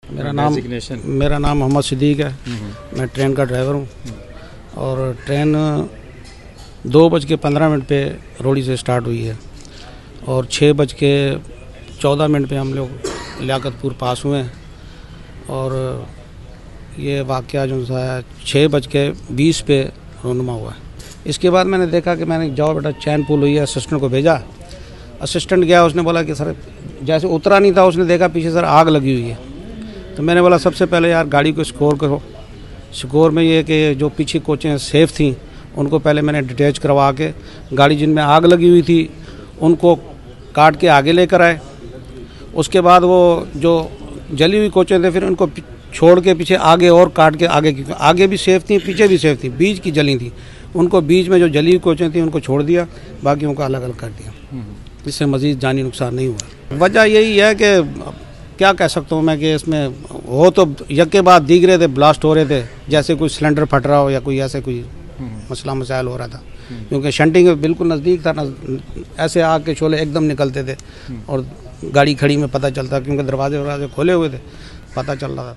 मेरा नाम मोहम्मद सिद्दीक है। मैं ट्रेन का ड्राइवर हूँ और ट्रेन 2:15 पे रोड़ी से स्टार्ट हुई है और 6:14 पे हम लोग लियाकतपुर पास हुए हैं और ये वाक़या जो है 6:20 पे रोनुमा हुआ है। इसके बाद मैंने देखा कि मैंने जाओ बेटा चैन पुल हुई है, असिस्टेंट को भेजा। असिस्टेंट गया, उसने बोला कि सर जैसे उतरा नहीं था, उसने देखा पीछे सर आग लगी हुई है। तो मैंने बोला सबसे पहले यार गाड़ी को स्कोर करो। स्कोर में ये कि जो पीछे कोचें सेफ़ थी उनको पहले मैंने डिटैच करवा के गाड़ी जिनमें आग लगी हुई थी उनको काट के आगे लेकर आए। उसके बाद वो जो जली हुई कोचें थे फिर उनको छोड़ के पीछे आगे और काट के आगे भी सेफ़ थी, पीछे भी सेफ़ थी, बीच की जली थी। उनको बीच में जो जली हुई कोचें थी उनको छोड़ दिया, बाकियों को अलग अलग कर दिया। इससे मज़ीद जानी नुकसान नहीं हुआ। वजह यही है कि क्या कह सकता हूँ मैं कि इसमें हो तो यके बाद दीगरे थे ब्लास्ट हो रहे थे, जैसे कोई सिलेंडर फट रहा हो या कोई ऐसे कोई मसला मसाइल हो रहा था, क्योंकि शंटिंग बिल्कुल नज़दीक था ना, ऐसे आग के शोले एकदम निकलते थे और गाड़ी खड़ी में पता चलता, क्योंकि दरवाजे खोले हुए थे, पता चल रहा था।